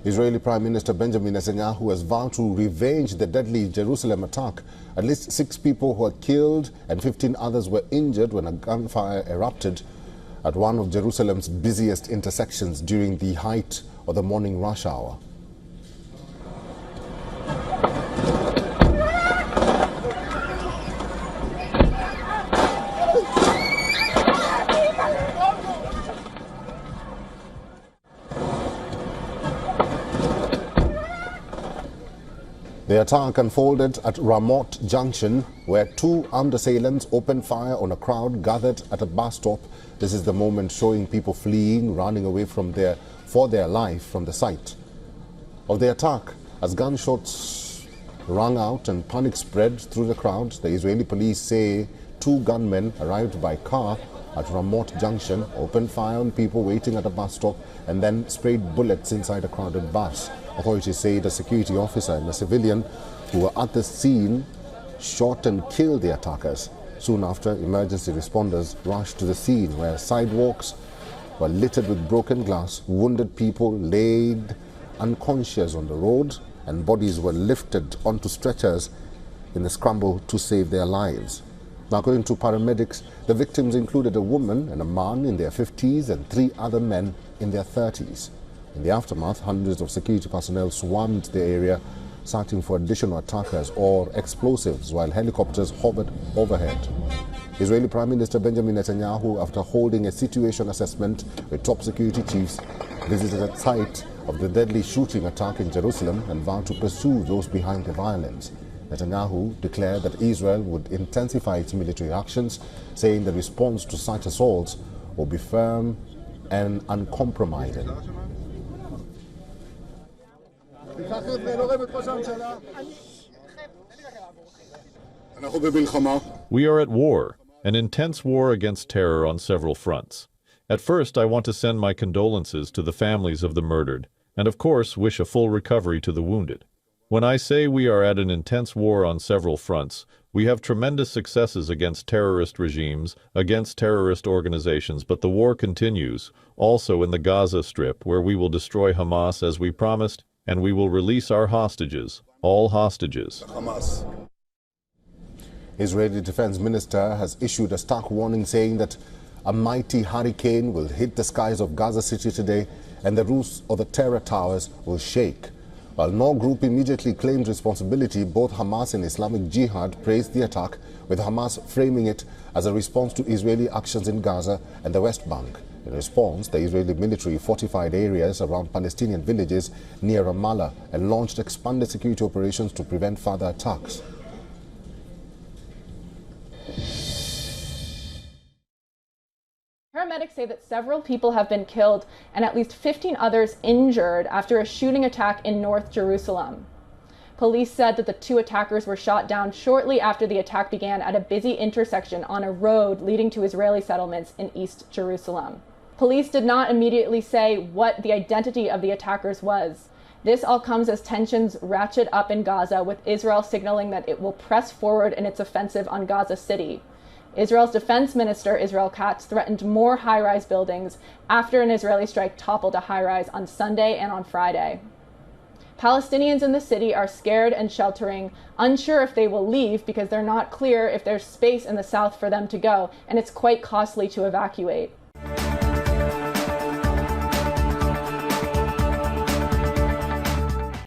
Israeli Prime Minister Benjamin Netanyahu has vowed to revenge the deadly Jerusalem attack. At least 6 people were killed and 15 others were injured when a gunfire erupted at one of Jerusalem's busiest intersections during the height of the morning rush hour. The attack unfolded at Ramot Junction, where 2 armed assailants opened fire on a crowd gathered at a bus stop. This is the moment showing people fleeing, running away for their life from the site of the attack. As gunshots rang out and panic spread through the crowd, the Israeli police say 2 gunmen arrived by car at Ramot Junction, opened fire on people waiting at a bus stop, and then sprayed bullets inside a crowded bus. Authorities say the security officer and a civilian who were at the scene shot and killed the attackers. Soon after, emergency responders rushed to the scene, where sidewalks were littered with broken glass, wounded people laid unconscious on the road, and bodies were lifted onto stretchers in the scramble to save their lives. Now, according to paramedics, the victims included a woman and a man in their 50s and 3 other men in their 30s. In the aftermath, hundreds of security personnel swarmed the area, searching for additional attackers or explosives, while helicopters hovered overhead. Israeli Prime Minister Benjamin Netanyahu, after holding a situation assessment with top security chiefs, visited the site of the deadly shooting attack in Jerusalem and vowed to pursue those behind the violence. Netanyahu declared that Israel would intensify its military actions, saying the response to such assaults will be firm and uncompromising. We are at war, an intense war against terror on several fronts. At first, I want to send my condolences to the families of the murdered, and of course wish a full recovery to the wounded. When I say we are at an intense war on several fronts, we have tremendous successes against terrorist regimes, against terrorist organizations, but the war continues, also in the Gaza Strip, where we will destroy Hamas as we promised, and we will release our hostages, all hostages. Israeli Defense Minister has issued a stark warning, saying that a mighty hurricane will hit the skies of Gaza City today and the roofs of the terror towers will shake. While no group immediately claimed responsibility, both Hamas and Islamic Jihad praised the attack, with Hamas framing it as a response to Israeli actions in Gaza and the West Bank. In response, the Israeli military fortified areas around Palestinian villages near Ramallah and launched expanded security operations to prevent further attacks. Paramedics say that several people have been killed and at least 15 others injured after a shooting attack in North Jerusalem. Police said that the 2 attackers were shot down shortly after the attack began at a busy intersection on a road leading to Israeli settlements in East Jerusalem. Police did not immediately say what the identity of the attackers was. This all comes as tensions ratchet up in Gaza, with Israel signaling that it will press forward in its offensive on Gaza City. Israel's defense minister, Israel Katz, threatened more high-rise buildings after an Israeli strike toppled a high-rise on Sunday and on Friday. Palestinians in the city are scared and sheltering, unsure if they will leave because they're not clear if there's space in the south for them to go, and it's quite costly to evacuate.